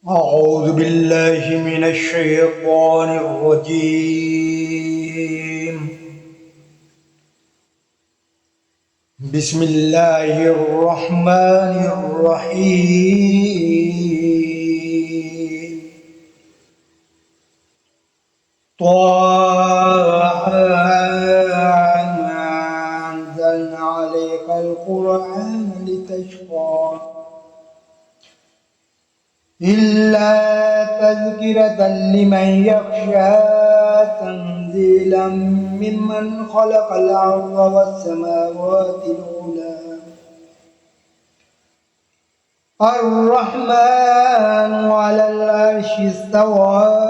أعوذ بالله من الشيطان الرجيم. بسم الله الرحمن الرحيم. طه ما أنزلنا عليك القرآن لتشقى إلا تذكرة لمن يخشى تنزيلا ممن خلق الأرض والسماوات العلى الرحمن على العرش استوى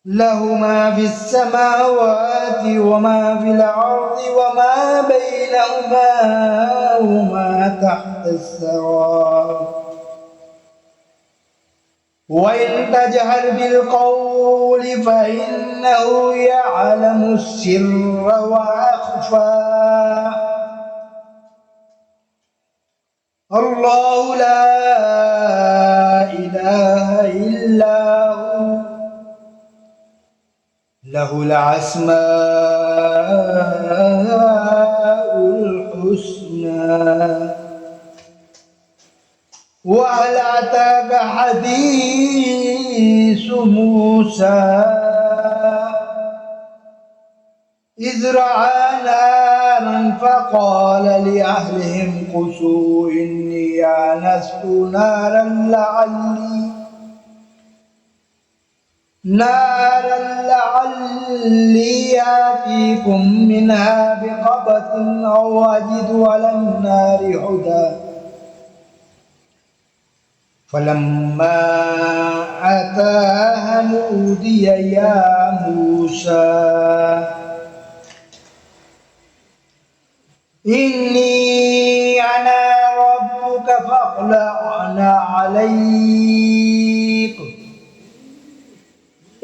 له ما في السماوات وما في الأرض وما بينهما وما تحت الثرى وإن تجهر بالقول فإنه يعلم السر وأخفى الله لا إله إلا هو له الأسماء الحسنى وهل أتاك حديث موسى إذ رأى نارا فقال لأهلهم كثوا إني آنست نارا لعلي آتيكم منها بقبس أو أجد على النار هدى فلما أتاها نودي يا موسى إني أنا ربك فاخلع عليك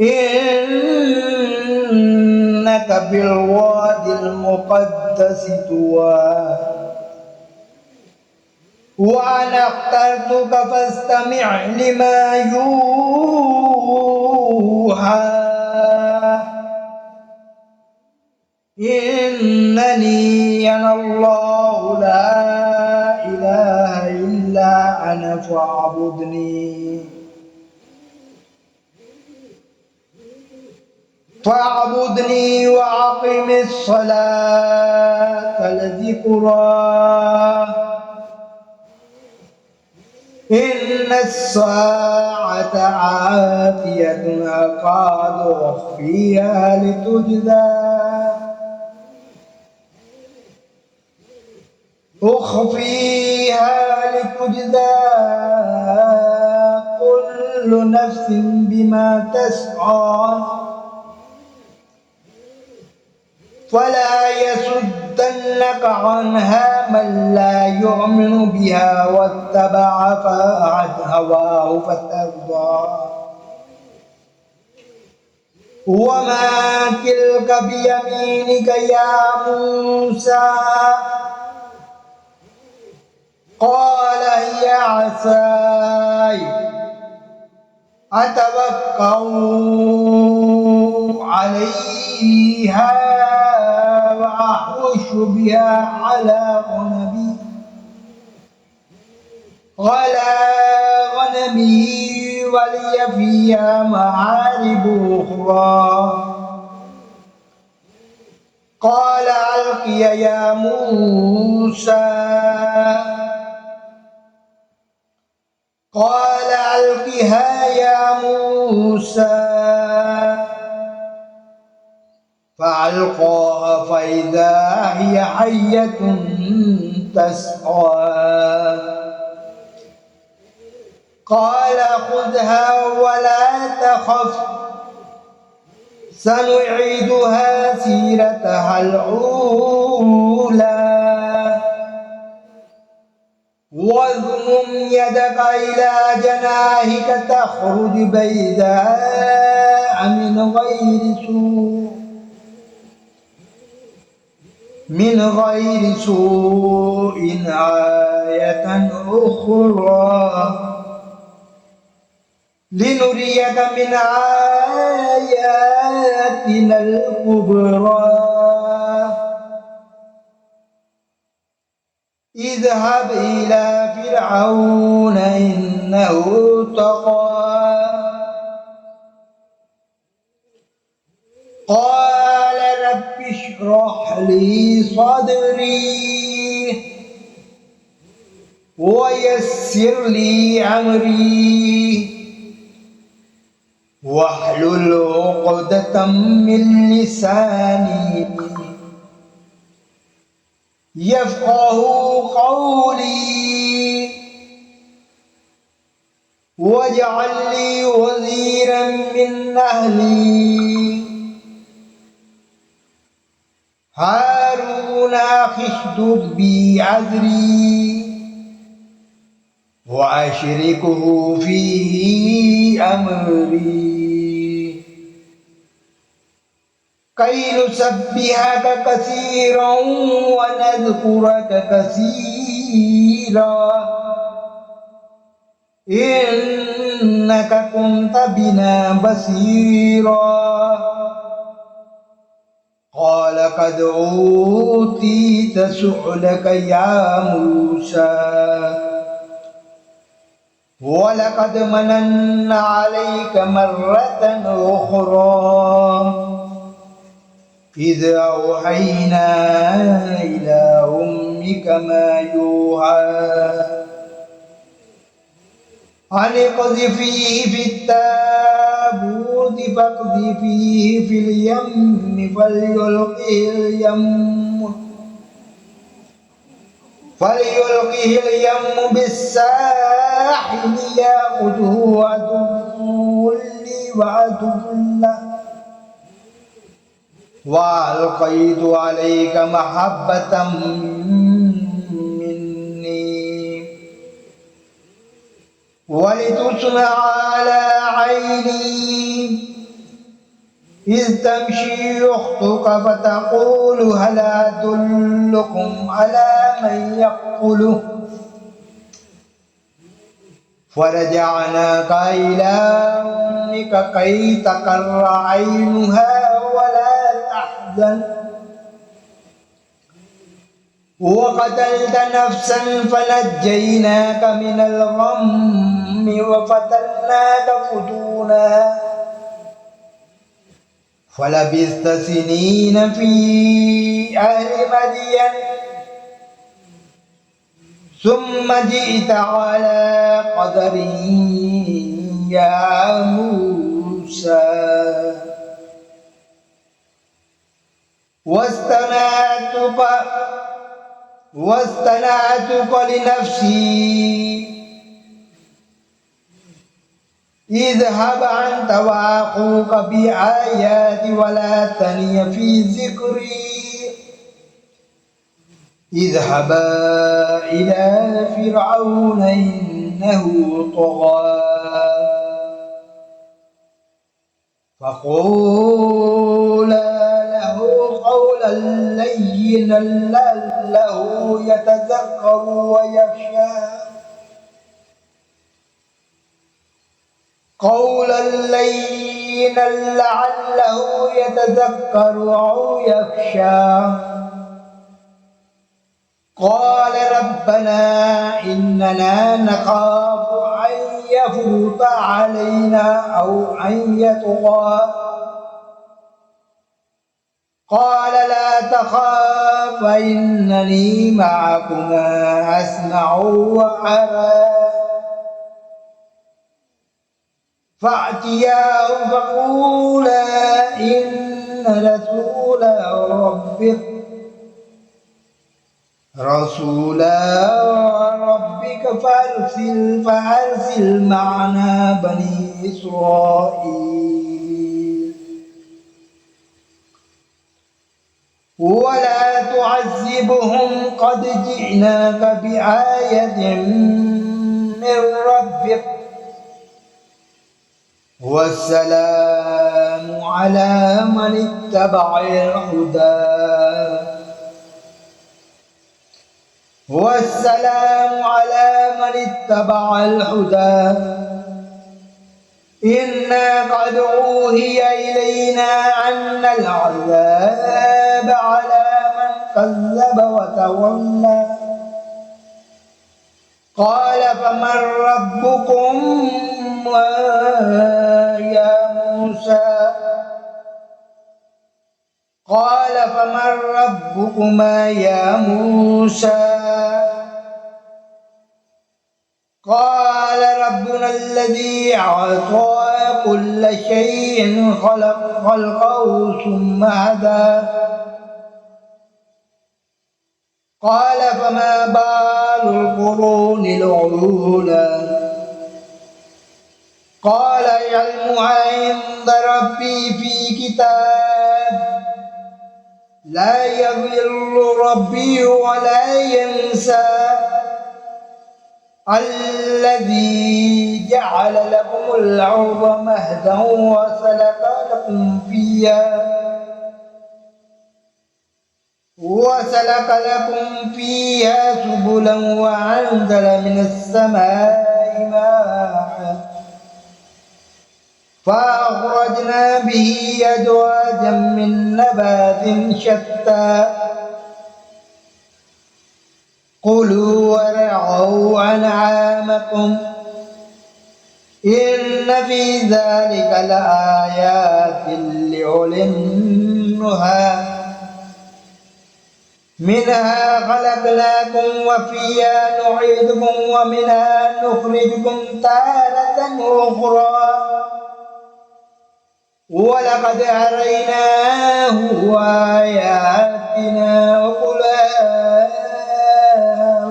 إنك بالوادي المقدس طوى وأنا اخترتك فاستمع لما يوحى إنني أنا الله لا إله إلا أنا فاعبدني وأقم الصلاة لذكرى إن الساعة آتية أكاد أخفيها لتجزى كل نفس بما تسعى فلا يصدنك عنها من لا يؤمن بها واتبع هواه فترضى وما تلك بيمينك يا موسى قال هي عصاي أتوكأ عليها وأحوش بها على غنمي ولي فيها مآرب أخرى قال ألقي يا موسى قال ألقها يا موسى فألقاها فإذا هي حية تسعى قال خذها ولا تخف سنعيدها سيرتها الأولى واضمم يدك إلى جناحك تخرج بيضاء من غير سوء من غير سوء آية أخرى لنريك من آياتنا الكبرى اذهب إلى فرعون إنه طغى قال رب اشرح لي صدري ويسر لي أمري واحلل عقدة من لساني يفقه قولي واجعل لي وزيرا من أهلي هارون أخي اشدد بي أزري وأشركه في أمري كي نسبحك كثيرا ونذكرك كثيرا إنك كنت بنا بصيرا قال قد أوتيت سؤلك يا موسى ولقد مننا عليك مرة أخرى إذ أوحينا إلى أمك ما يوحى أن اقذفيه في التابوت فاقذفيه في اليم فليلقه اليم بالساحل يأخذه عدو لي وعدو له وألقيت عليك محبة مني ولتصنع على عيني إذ تمشي أختك فتقول هل أدلكم على من يقتله فرجعناك إلى أمك كي تقر عينها ولا تحزن وقتلت نفسا فنجيناك من الغم وفتناك فتونا فلبثت سنين في أهل مدين ثم جئت على قدر يا موسى واصطنعتك لنفسي اذهب أنت وأخوك بآياتي ولا تني في ذكري اذهبا إلى فرعون إنه طغى فقولا له قولا لينا لعله يتذكر ويخشى قولا لينا لعله يتذكر أو يخشى قال ربنا إننا نخاف أن يفرط علينا أو أن يطغى قال لا تخاف إنني معكما أسمع وأرى فأتياه فقولا إن رسول ربك فأرسل معنا بني إسرائيل ولا تعذبهم قد جئناك بآية من ربك والسلام على من اتبع الهدى والسلام على من اتبع الهدى إنا قد أوحي إلينا أن العذاب على من كذب وتولى قال فمن ربكم يا موسى قال فمن ربكما يا موسى قال ربنا الذي أعطى كل شيء خلقه ثم هدى قال فما بال القرون الأولى قال علمها عند ربي في كتاب لا يضل ربي ولا ينسى الذي جعل لكم الأرض مهدا وسلك لكم فيها سبلا وأنزل من السماء ماء فأخرجنا به أزواجا من نبات شتى كلوا وارعوا أنعامكم إن في ذلك لآيات لأولي النهى منها خلقناكم وفيها نعيدكم ومنها نخرجكم تارة أخرى ولقد أريناه آياتنا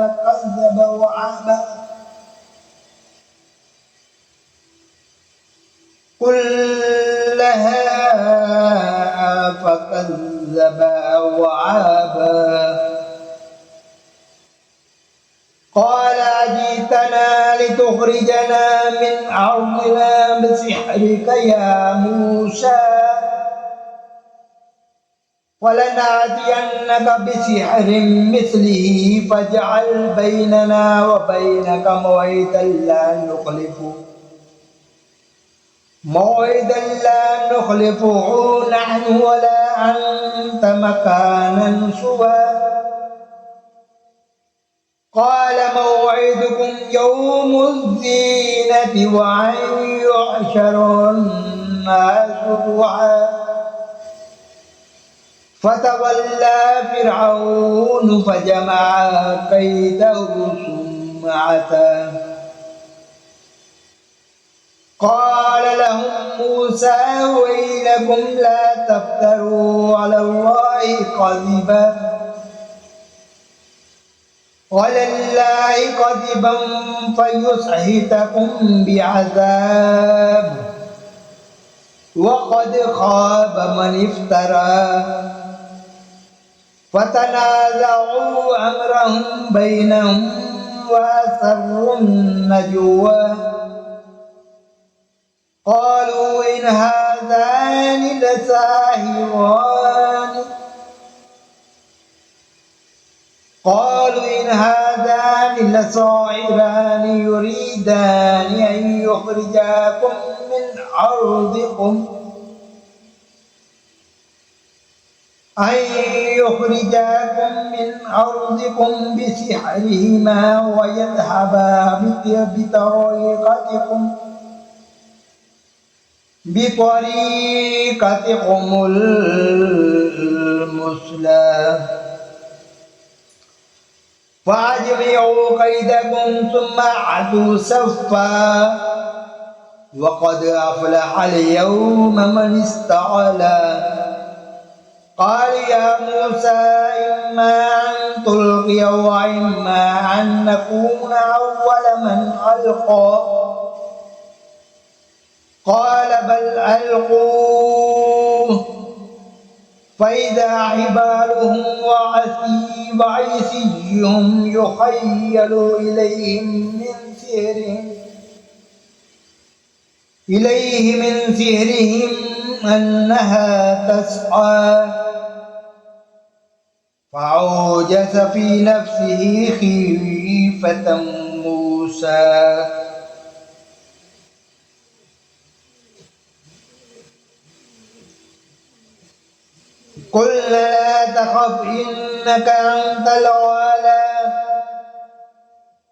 وكذب وأبى كلها فكذب وأبى قال أجئتنا لتخرجنا من أرضنا بسحرك يا موسى ولنأتينك بسحر مثله فاجعل بيننا وبينك موعدا لا نخلفه نحن ولا أنت مكانا سوى قال موعدكم يوم الزينة وأن يحشر الناس ضحى فتولى فرعون فجمع كيده ثم أتى قال لهم موسى ويلكم لا تفتروا على الله كذبا فيسحتكم بعذاب وقد خاب من افترى فتنازعوا أمرهم بينهم وأسروا النجوى قالوا إن هذان لساحران يريدان أن يخرجاكم من أرضكم بسحرهما ويذهبا بطريقتكم المثلى فأجمعوا كيدكم ثم أعدوا صفا وقد أفلح اليوم من استعلى قال يا موسى إما أن تلقي وإما أن نكون أول من ألقى قال بل ألقوه فإذا حبالهم وعصيهم يخيل إليه من سحرهم أنها تسعى فأوجس في نفسه خيفة موسى قلنا لا تخف إنك أنت الأعلى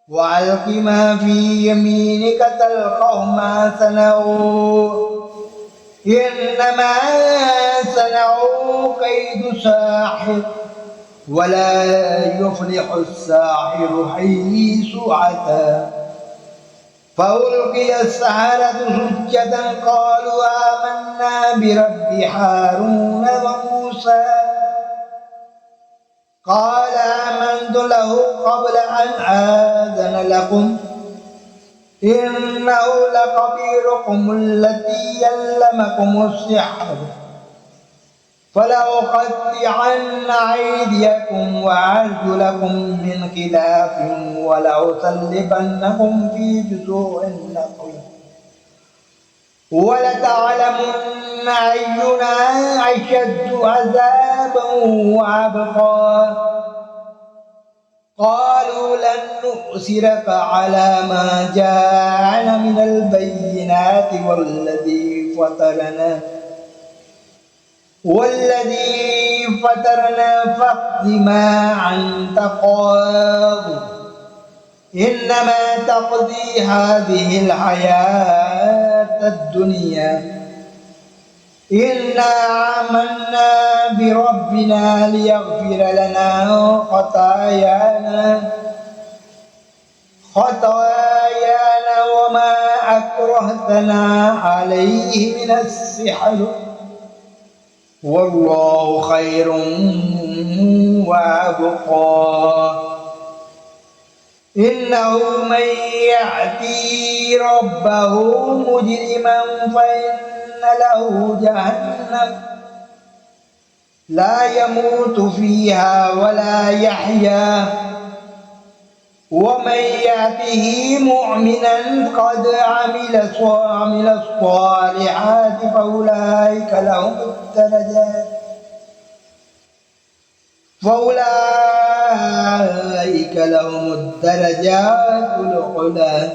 وألق ما في يمينك تلقف ما صنعوا إنما صنعوا كيد ساحر ولا يفلح الساحر حيث أتى فألقي السحرة سجدا قالوا آمنا برب هارون وموسى قال آمنت له قبل أن آذن لكم إنه لكبيركم الذي علمكم السحر فلأقطعن أيديكم وأرجلكم من خلاف ولأصلبنكم في جذوع النخل ولتعلمن أينا أشد عذابا وأبقى قالوا لن نؤثرك على ما جاءنا من البينات والذي فطرنا فاقض ما أنت قاض إنما تقضي هذه الحياة الدنيا إنا آمنا بربنا ليغفر لنا خطايانا وما أكرهتنا عليه من السحر والله خير وأبقى إنه من يأتي ربه مجرما فإن له جهنم لا يموت فيها ولا يحيا ومن يأته مؤمنا قد عمل الصالحات فأولئك لهم الدرجات العلى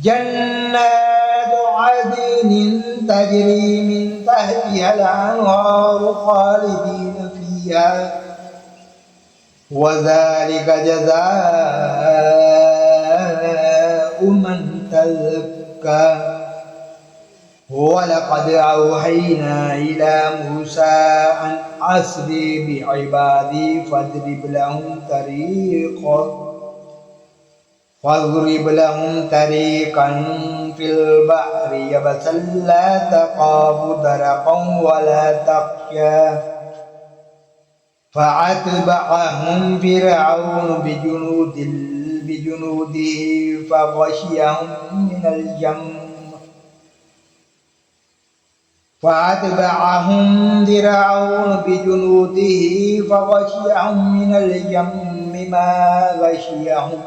جنات عدن تجري من تحتها الأنهار خالدين فيها وذلك جزاء من تزكى ولقد أوحينا إلى موسى أن أسر بعبادي فاضرب لهم طريقا في البحر يبسا لا تخاف درقا ولا تخشى فأتبعهم فرعون بجنوده فغشيهم من اليم ما غشيهم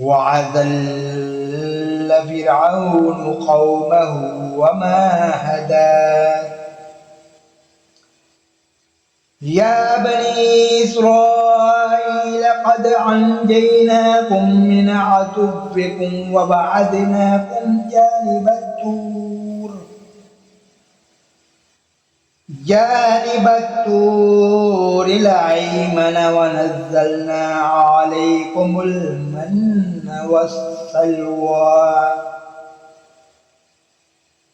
وأضل فرعون قومه وما هدى يا بني إسرائيل قد أنجيناكم من عدوكم وبعدناكم جانب الطور الأيمن ونزلنا عليكم المن والسلوى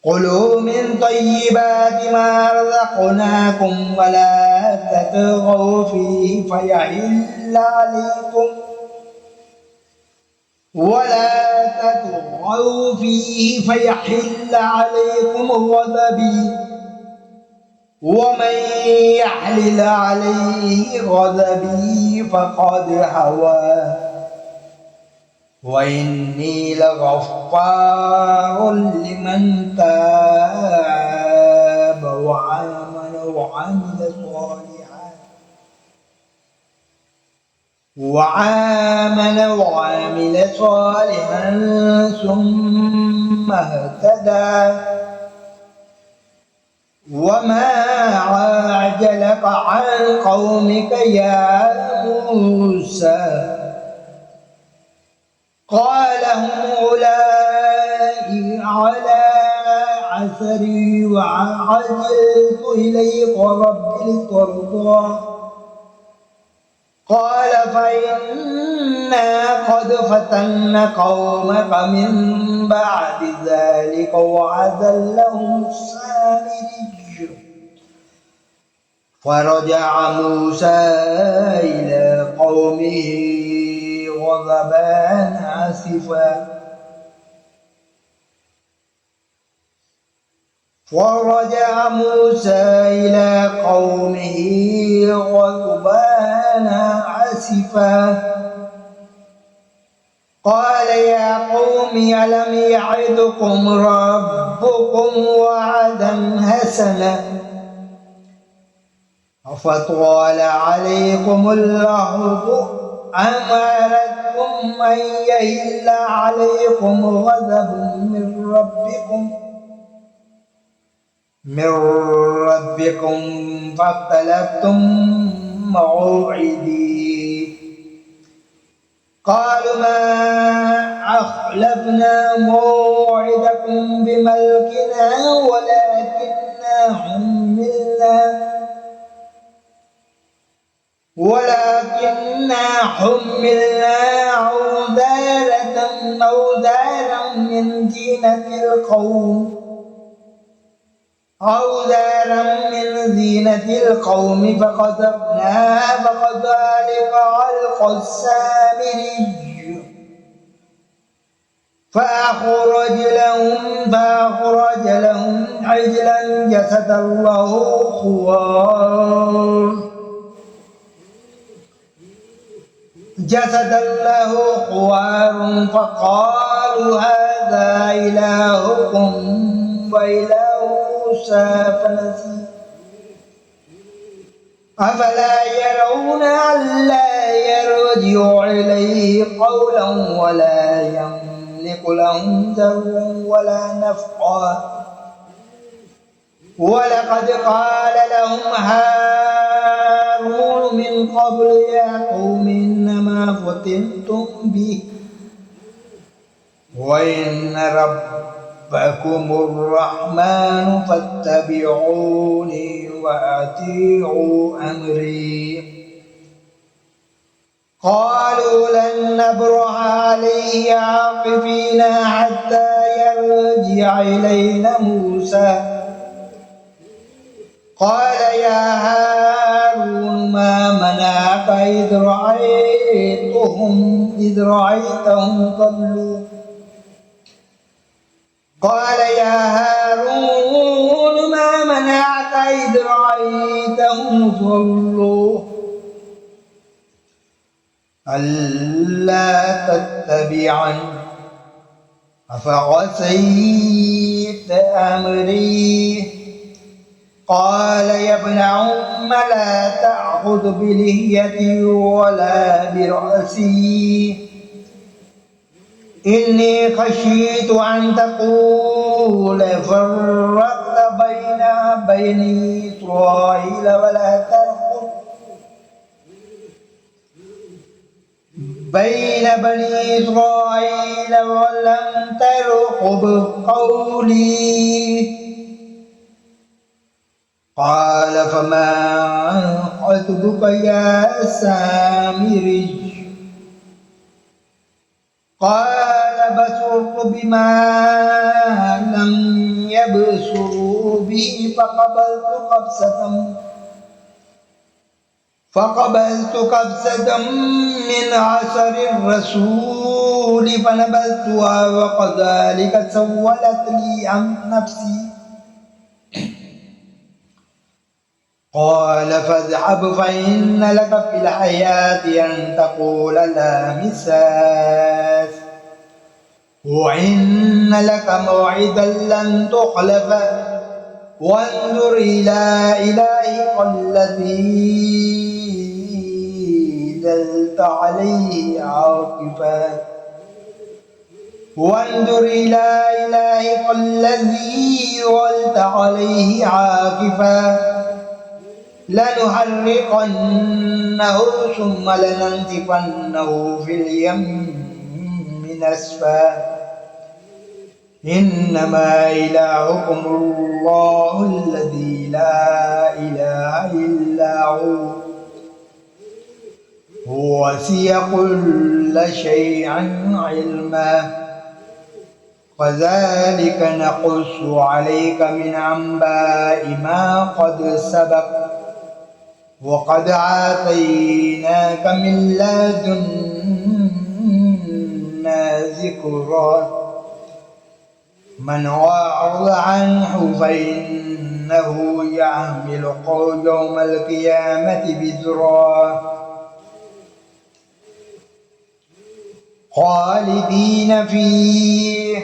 كلوا من طيبات ما رزقناكم ولا تطغوا فيه فيحل عليكم غضبي ومن يحلل عليه غضبي فقد هوى وإني لغفار لمن تاب وعمل صالحا ثم اهتدى وما أعجلك عن قومك يا موسى قال هم أولئك على أثري وعجلت إليك رب لترضى قال فإنا قد فتنا قومك من بعد ذلك وأضلهم السامري فرجع موسى إلى قومه غضبان آسفا فرجع موسى إلى قومه غضبان آسفا قال يا قوم ألم يعدكم ربكم وعدا حسنا أفطال عليكم العهد أم أردتم أن يهل عليكم غضب من ربكم فاختلفتم موعدي قالوا ما أخلفنا موعدكم بملكنا ولكننا حملنا أوزارا من زينة القوم فقذفناها فكذلك ألقى السامري فأخرج لهم عجلا جسدا له خوار فقالوا هذا إلهكم وإله موسى فنسي أفلا يرون ألا يرجع إليه قولا ولا يملك لهم ضرا ولا نفعا ولقد قال لهم هارون من قبل يا قوم إنما فتنتم به وإن ربكم الرحمن فاتبعوني وأطيعوا أمري قالوا لن نبرح عليه عاكفين حتى يرجع إلينا موسى قال يا هارون ما منعك إذ رأيتهم ضلوا قال يا هارون ما منعك إذ رأيتهم ضلوا ألا تتبعني أفعصيت أمري قال يا ابن أم لا تأخذ بلحيتي ولا برأسي إني خشيت أن تقول فرقت بين بني إسرائيل ولم ترقب قولي قال فما خطبك يا سامري قال بصرت بما لم يبصروا به فقبلت قبسة من عصر الرسول فنبذتها وكذلك سولت لي نفسي قال فاذهب فإن لك في الحياة أن تقول لا مساس وإن لك موعدا لن تخلفه وانظر إلى إلهك الذي ظلت عليه عاكفا وانظر إلى إلهك الذي ظلت عليه عاكفا لنحرقنه ثم لننسفنه في اليم نسفا إنما إلهكم الله الذي لا إله إلا هو وسع كل شيء علما وذلك نقص عليك من أنباء ما قد سبق وقد آتيناك من لدنا ذكرا من أعرض عنه فإنه يحمل يوم القيامة وزرا خالدين فيه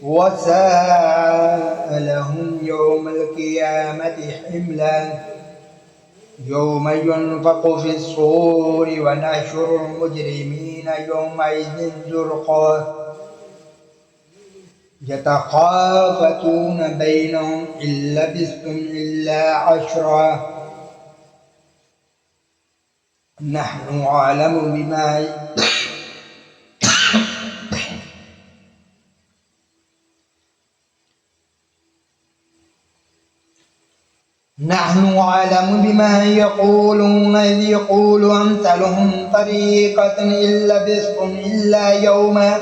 وساء لهم يوم القيامة حملا يوم ينفخ في الصور ونحشر المجرمين يومئذ زرقا يتخافتون بينهم إن لبثتم إلا عشرا نحن أعلم بما يقولون إذ يقول أمثلهم طريقة إن لبثتم إلا يوما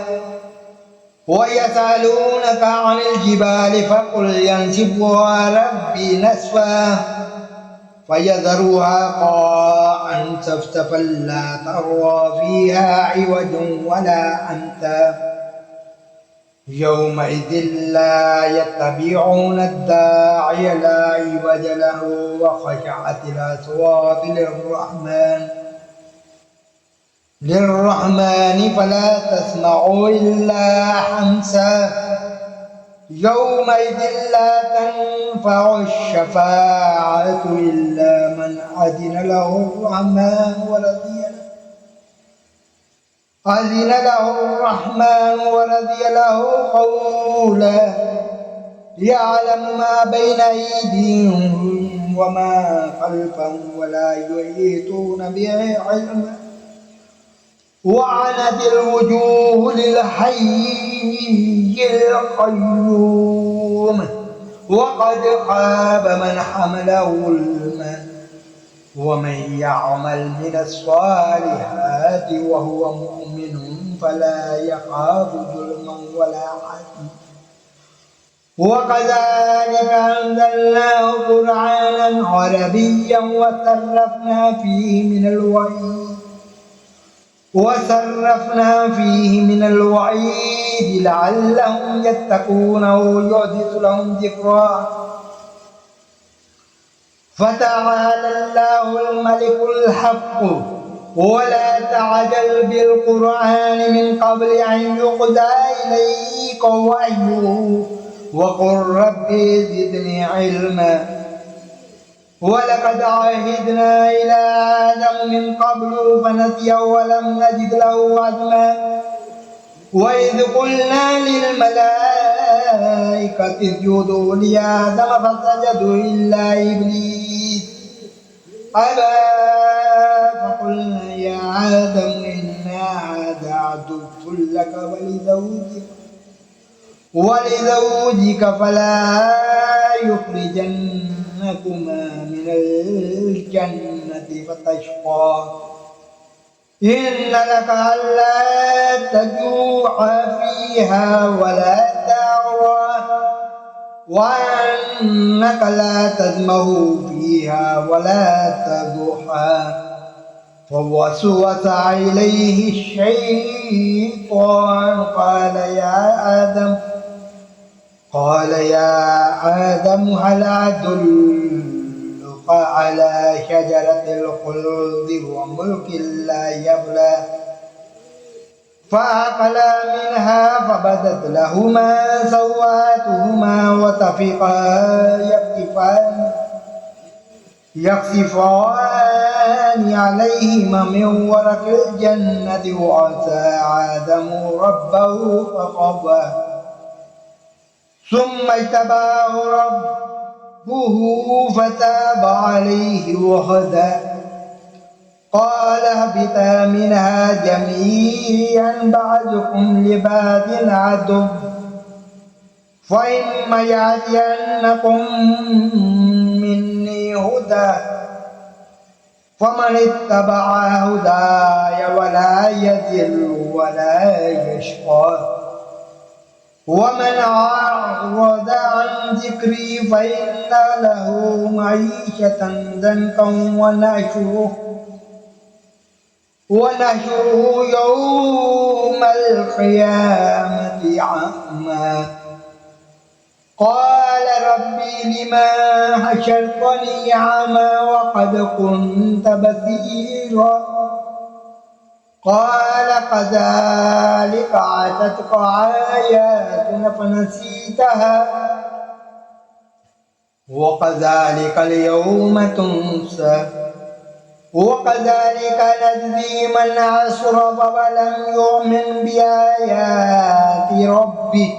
ويسألونك عن الجبال فقل ينسفها ربي نسفا فيذرها قاعا صفصفا لا ترى فيها عوجا ولا أمتا يومئذ لا يتبعون الداعي لا عوج له وخشعت الأصوات للرحمن فلا تسمع إلا حمسا يومئذ لا تنفع الشفاعة إلا من أذن له الرحمن ورضي له قولا يعلم ما بين أيديهم وما خلفهم ولا يحيطون به علما وعنت الوجوه للحي القيوم وقد خاب من حمله ظلما ومن يعمل من الصالحات وهو مؤمن فلا يخاف ظلما ولا حزنا وكذلك أنزلناه قرآنا عربيا وصرفنا فيه من الوعيد لعلهم يتقون ويحدث لهم ذكرا فتعالى الله الملك الحق ولا تعجل بالقرآن من قبل أن يقضى إليك وحيه وقل رب زدني علما ولقد عهدنا إلى آدم من قبل فنسي ولم نجد له عزما وإذ قلنا للملائكة اسجدوا لآدم فسجدوا إلا إبليس أبى فقلنا يا آدم إن هذا عدو لك ولزوجك فلا يخرجنكما من الجنة فتشقى إن لك ألا تجوع فيها ولا تعرى وأنك لا تظمأ فيها ولا تضحى فوسوس إليه الشيطان قال يا آدم هل أدلك على شجرة الخلد وملك لا يبلى فأكلا منها فبدت لهما سوآتهما وطفقا يخصفان عليهما من ورق الجنة وعصى آدم ربه فغوى ثم اجتباه ربه فتاب عليه وهدى قال اهبطا منها جميعا بعضكم لبعض عدو فإما يأتينكم مني هدى فمن اتبع هداي ولا يضل ولا يشقى ومن أعرض عن ذكري فإن له معيشة ضنكا ونحشره يوم القيامة أعمى قال ربي لما حشرتني أعمى وقد كنت بصيرا قال كذلك أتتك آياتنا فنسيتها وكذلك اليوم تنسى وكذلك نجزي من أسرف ولم يؤمن بآيات ربه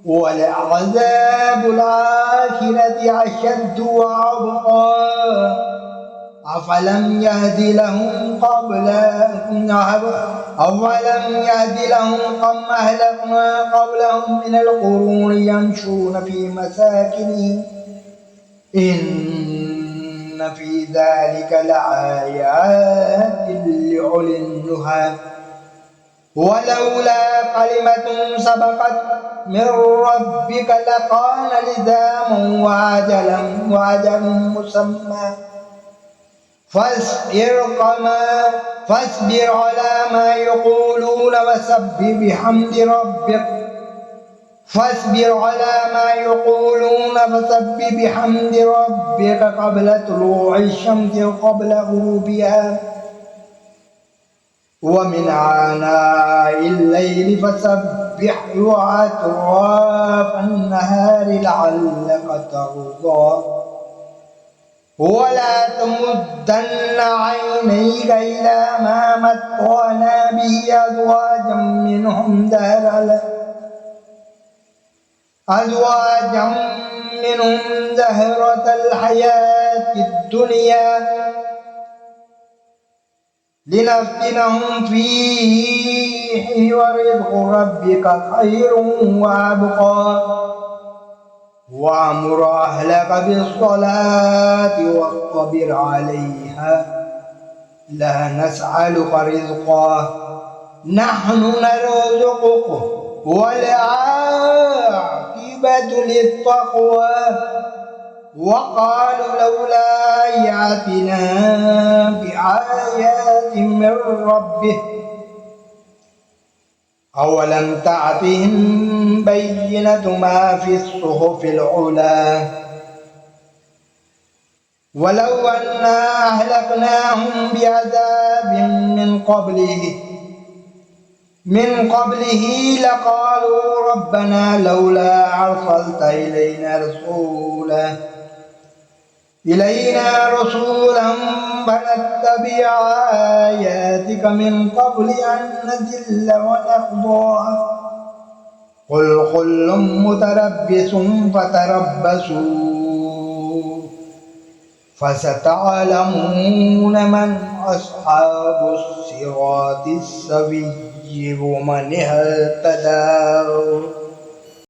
ولعذاب الآخرة أشد وأبقى أفلم يهد لهم كم أهلكنا قبلهم من القرون يمشون في مساكنهم إن في ذلك لآيات لأولي النهى ولولا كلمة سبقت من ربك لكان لزاما وأجل مسمى فاصبر على ما يقولون وسبح بحمد ربك قبل طلوع الشمس وقبل غروبها ومن آناء الليل فسبح وأطراف النهار لعلك ترضى ولا تمدن عينيك إلى ما متعنا به أزواجا منهم زهرة الحياة الدنيا لنفتنهم فيه ورزق ربك خير وأبقى وأمر أهلك بالصلاة واصطبر عليها لا نسألك رزقا نحن نرزقك والعاقبة للتقوى وقالوا لولا يأتنا بآيات من ربه أولم تأتهم بينة ما في الصحف العلى ولو أنا أهلكناهم بعذاب من قبله لقالوا ربنا لولا أرسلت إلينا رسولا فنتبع آياتك من قبل أن نذل ونخضع قل كل متربص فتربصوا فستعلمون من أصحاب الصراط السوي ومن اهتدى